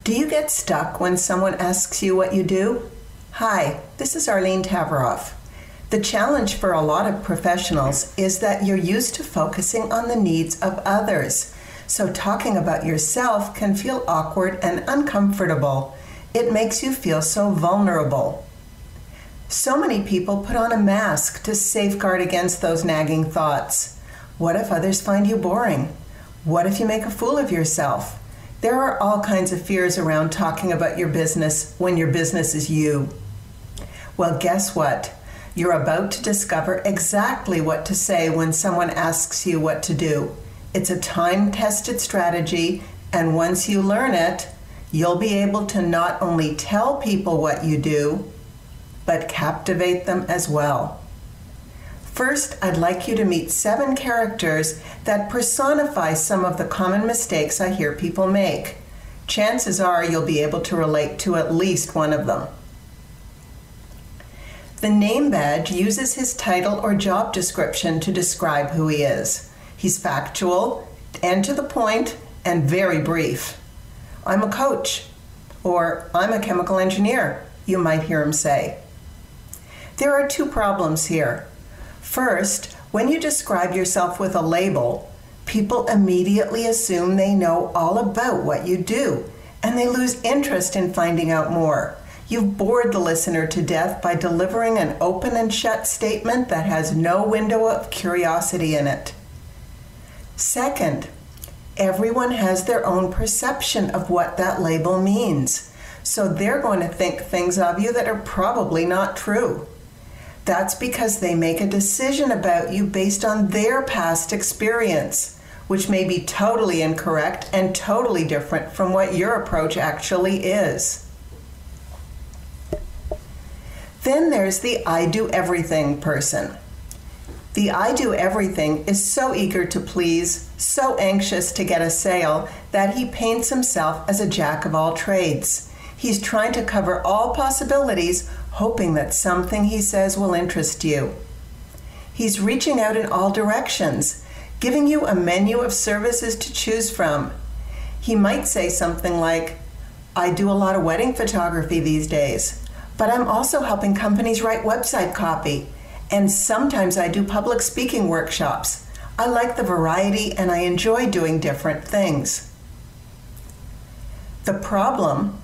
Do you get stuck when someone asks you what you do? Hi, this is Arlene Tavaroff. The challenge for a lot of professionals is that you're used to focusing on the needs of others. So talking about yourself can feel awkward and uncomfortable. It makes you feel so vulnerable. So many people put on a mask to safeguard against those nagging thoughts. What if others find you boring? What if you make a fool of yourself? There are all kinds of fears around talking about your business when your business is you. Well, guess what? You're about to discover exactly what to say when someone asks you what to do. It's a time-tested strategy, and once you learn it, you'll be able to not only tell people what you do, but captivate them as well. First, I'd like you to meet 7 characters that personify some of the common mistakes I hear people make. Chances are you'll be able to relate to at least one of them. The name badge uses his title or job description to describe who he is. He's factual and to the point and very brief. I'm a coach, or I'm a chemical engineer, you might hear him say. There are 2 problems here. First, when you describe yourself with a label, people immediately assume they know all about what you do, and they lose interest in finding out more. You've bored the listener to death by delivering an open and shut statement that has no window of curiosity in it. Second, everyone has their own perception of what that label means, so they're going to think things of you that are probably not true. That's because they make a decision about you based on their past experience, which may be totally incorrect and totally different from what your approach actually is. Then there's the I do everything person. The I do everything is so eager to please, so anxious to get a sale, that he paints himself as a jack of all trades. He's trying to cover all possibilities, hoping that something he says will interest you. He's reaching out in all directions, giving you a menu of services to choose from. He might say something like, I do a lot of wedding photography these days, but I'm also helping companies write website copy, and sometimes I do public speaking workshops. I like the variety and I enjoy doing different things. The problem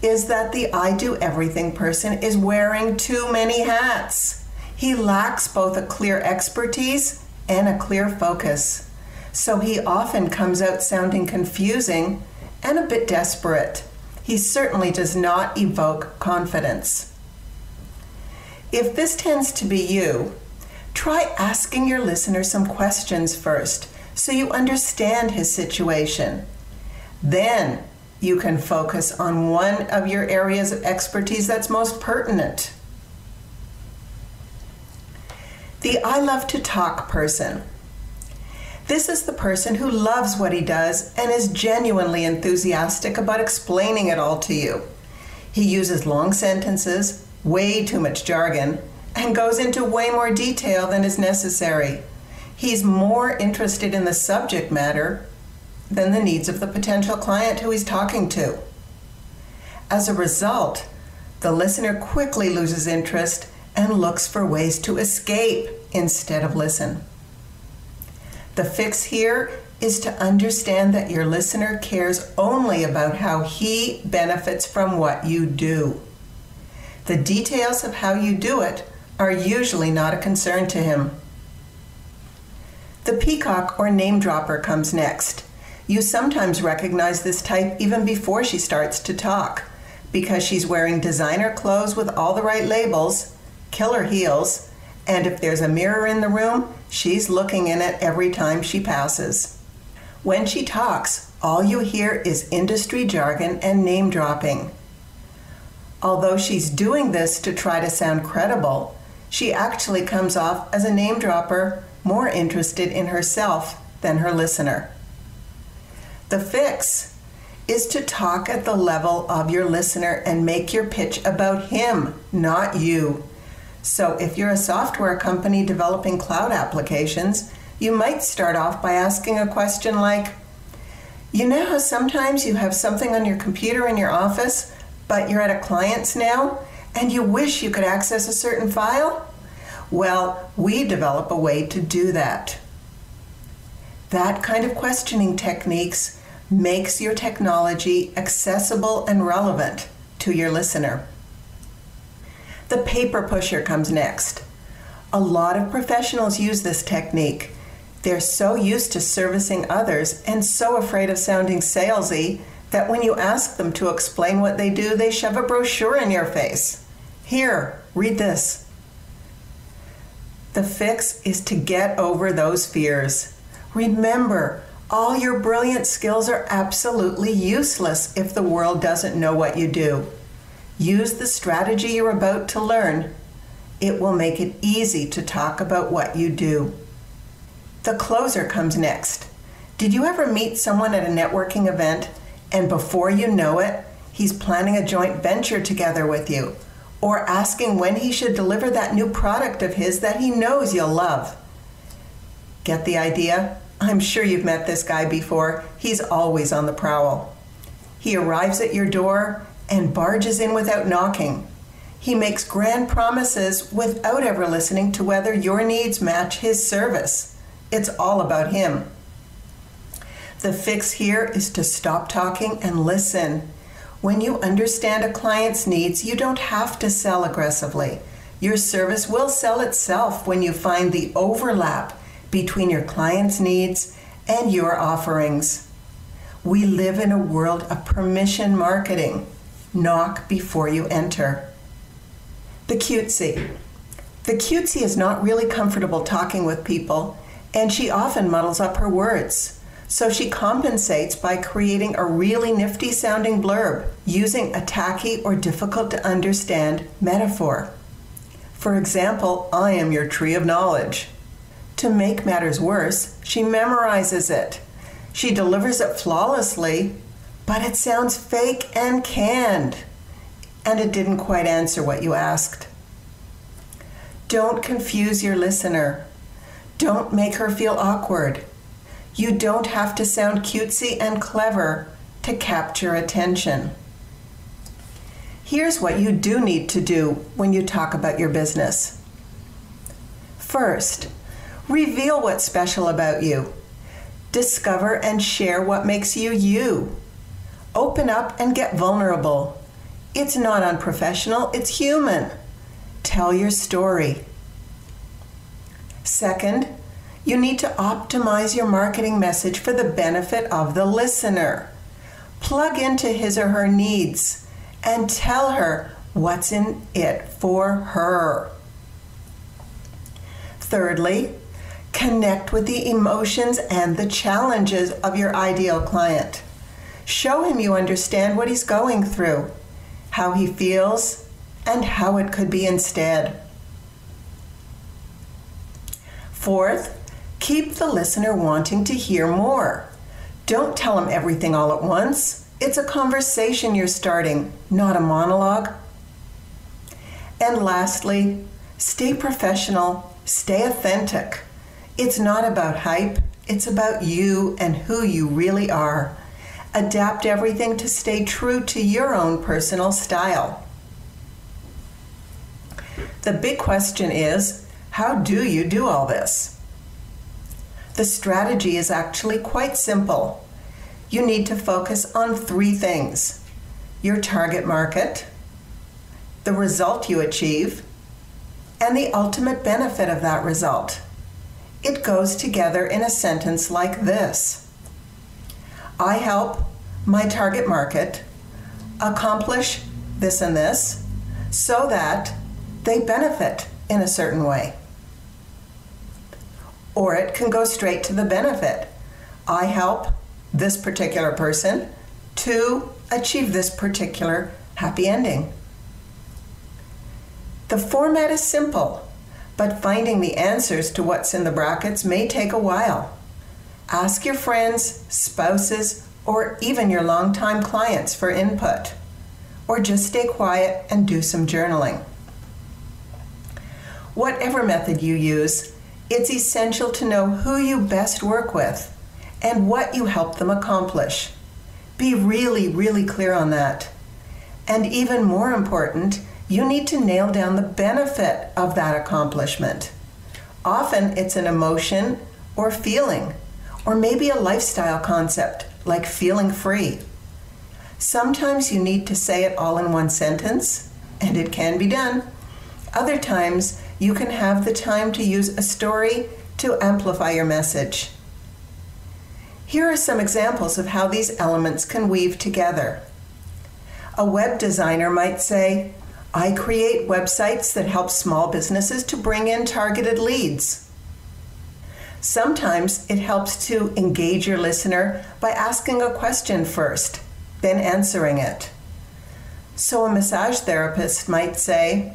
is that the I do everything person is wearing too many hats. He lacks both a clear expertise and a clear focus. So he often comes out sounding confusing and a bit desperate. He certainly does not evoke confidence. If this tends to be you, try asking your listener some questions first so you understand his situation. Then you can focus on one of your areas of expertise that's most pertinent. The I love to talk person. This is the person who loves what he does and is genuinely enthusiastic about explaining it all to you. He uses long sentences, way too much jargon, and goes into way more detail than is necessary. He's more interested in the subject matter than the needs of the potential client who he's talking to. As a result, the listener quickly loses interest and looks for ways to escape instead of listen. The fix here is to understand that your listener cares only about how he benefits from what you do. The details of how you do it are usually not a concern to him. The peacock or name dropper comes next. You sometimes recognize this type even before she starts to talk, because she's wearing designer clothes with all the right labels, killer heels, and if there's a mirror in the room, she's looking in it every time she passes. When she talks, all you hear is industry jargon and name dropping. Although she's doing this to try to sound credible, she actually comes off as a name dropper, more interested in herself than her listener. The fix is to talk at the level of your listener and make your pitch about him, not you. So if you're a software company developing cloud applications, you might start off by asking a question like, You know how sometimes you have something on your computer in your office, but you're at a client's now, and you wish you could access a certain file? Well, we develop a way to do that. That kind of questioning techniques makes your technology accessible and relevant to your listener. The paper pusher comes next. A lot of professionals use this technique. They're so used to servicing others and so afraid of sounding salesy that when you ask them to explain what they do, they shove a brochure in your face. Here, read this. The fix is to get over those fears. Remember, all your brilliant skills are absolutely useless if the world doesn't know what you do. Use the strategy you're about to learn. It will make it easy to talk about what you do. The closer comes next. Did you ever meet someone at a networking event and before you know it, he's planning a joint venture together with you or asking when he should deliver that new product of his that he knows you'll love? Get the idea? I'm sure you've met this guy before. He's always on the prowl. He arrives at your door and barges in without knocking. He makes grand promises without ever listening to whether your needs match his service. It's all about him. The fix here is to stop talking and listen. When you understand a client's needs, you don't have to sell aggressively. Your service will sell itself when you find the overlap between your client's needs and your offerings. We live in a world of permission marketing. Knock before you enter. The cutesy. The cutesy is not really comfortable talking with people, and she often muddles up her words. So she compensates by creating a really nifty sounding blurb using a tacky or difficult to understand metaphor. For example, I am your tree of knowledge. To make matters worse, she memorizes it. She delivers it flawlessly, but it sounds fake and canned, and it didn't quite answer what you asked. Don't confuse your listener. Don't make her feel awkward. You don't have to sound cutesy and clever to capture attention. Here's what you do need to do when you talk about your business. First, reveal what's special about you. Discover and share what makes you you. Open up and get vulnerable. It's not unprofessional, it's human. Tell your story. Second, you need to optimize your marketing message for the benefit of the listener. Plug into his or her needs and tell her what's in it for her. Thirdly, connect with the emotions and the challenges of your ideal client. Show him you understand what he's going through, how he feels, and how it could be instead. Fourth, keep the listener wanting to hear more. Don't tell him everything all at once. It's a conversation you're starting, not a monologue. And lastly, stay professional, stay authentic. It's not about hype, it's about you and who you really are. Adapt everything to stay true to your own personal style. The big question is, how do you do all this? The strategy is actually quite simple. You need to focus on 3 things: your target market, the result you achieve, and the ultimate benefit of that result. It goes together in a sentence like this: I help my target market accomplish this and this so that they benefit in a certain way. Or it can go straight to the benefit. I help this particular person to achieve this particular happy ending. The format is simple, but finding the answers to what's in the brackets may take a while. Ask your friends, spouses, or even your longtime clients for input, or just stay quiet and do some journaling. Whatever method you use, it's essential to know who you best work with and what you help them accomplish. Be really, really clear on that. And even more important, you need to nail down the benefit of that accomplishment. Often it's an emotion or feeling, or maybe a lifestyle concept like feeling free. Sometimes you need to say it all in one sentence, and it can be done. Other times you can have the time to use a story to amplify your message. Here are some examples of how these elements can weave together. A web designer might say, I create websites that help small businesses to bring in targeted leads. Sometimes it helps to engage your listener by asking a question first, then answering it. So a massage therapist might say,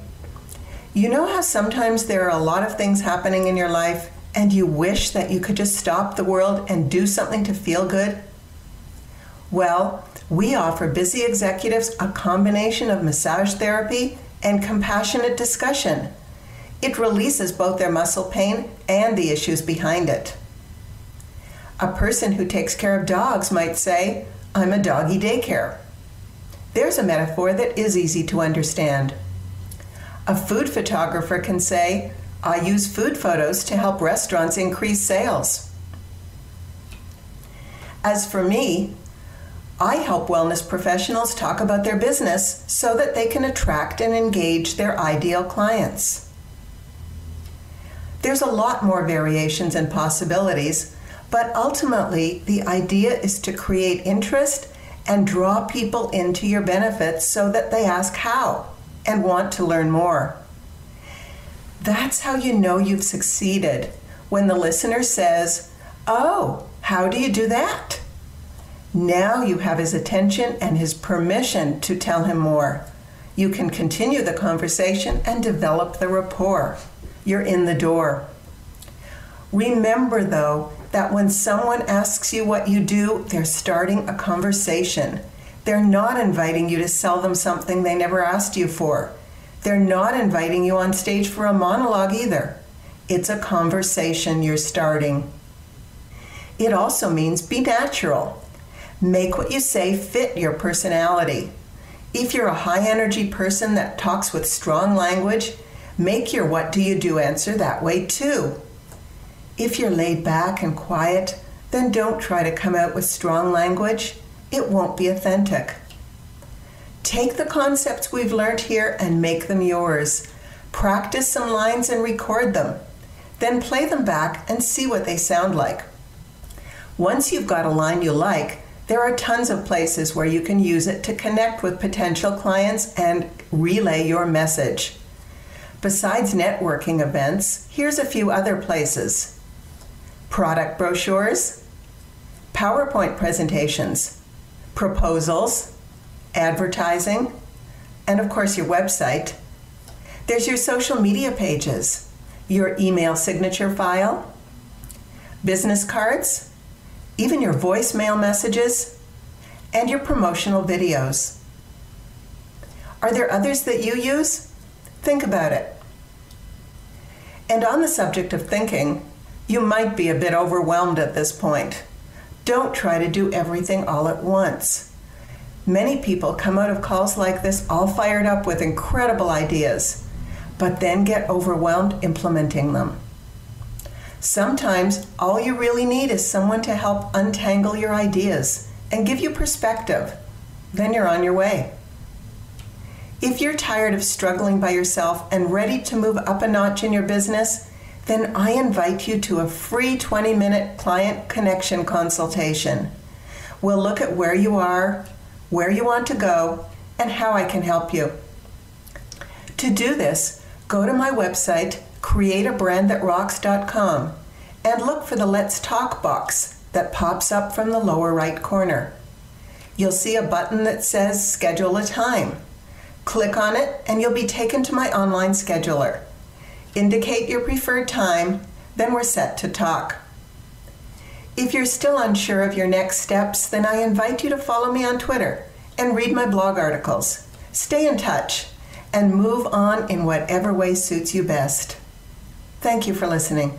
you know how sometimes there are a lot of things happening in your life and you wish that you could just stop the world and do something to feel good? Well, we offer busy executives a combination of massage therapy and compassionate discussion. It releases both their muscle pain and the issues behind it. A person who takes care of dogs might say, I'm a doggy daycare. There's a metaphor that is easy to understand. A food photographer can say, I use food photos to help restaurants increase sales. As for me, I help wellness professionals talk about their business so that they can attract and engage their ideal clients. There's a lot more variations and possibilities, but ultimately the idea is to create interest and draw people into your benefits so that they ask how and want to learn more. That's how you know you've succeeded, when the listener says, oh, how do you do that? Now you have his attention and his permission to tell him more. You can continue the conversation and develop the rapport. You're in the door. Remember, though, that when someone asks you what you do, they're starting a conversation. They're not inviting you to sell them something they never asked you for. They're not inviting you on stage for a monologue either. It's a conversation you're starting. It also means be natural. Make what you say fit your personality. If you're a high-energy person that talks with strong language, make your what do you do answer that way too. If you're laid back and quiet, then don't try to come out with strong language. It won't be authentic. Take the concepts we've learned here and make them yours. Practice some lines and record them. Then play them back and see what they sound like. Once you've got a line you like, there are tons of places where you can use it to connect with potential clients and relay your message. Besides networking events, here's a few other places. Product brochures, PowerPoint presentations, proposals, advertising, and of course your website. There's your social media pages, your email signature file, business cards, even your voicemail messages, and your promotional videos. Are there others that you use? Think about it. And on the subject of thinking, you might be a bit overwhelmed at this point. Don't try to do everything all at once. Many people come out of calls like this all fired up with incredible ideas, but then get overwhelmed implementing them. Sometimes all you really need is someone to help untangle your ideas and give you perspective. Then you're on your way. If you're tired of struggling by yourself and ready to move up a notch in your business, then I invite you to a free 20-minute client connection consultation. We'll look at where you are, where you want to go, and how I can help you. To do this, go to my website, createabrandthatrocks.com, and look for the Let's Talk box that pops up from the lower right corner. You'll see a button that says Schedule a Time. Click on it and you'll be taken to my online scheduler. Indicate your preferred time, then we're set to talk. If you're still unsure of your next steps, then I invite you to follow me on Twitter and read my blog articles. Stay in touch and move on in whatever way suits you best. Thank you for listening.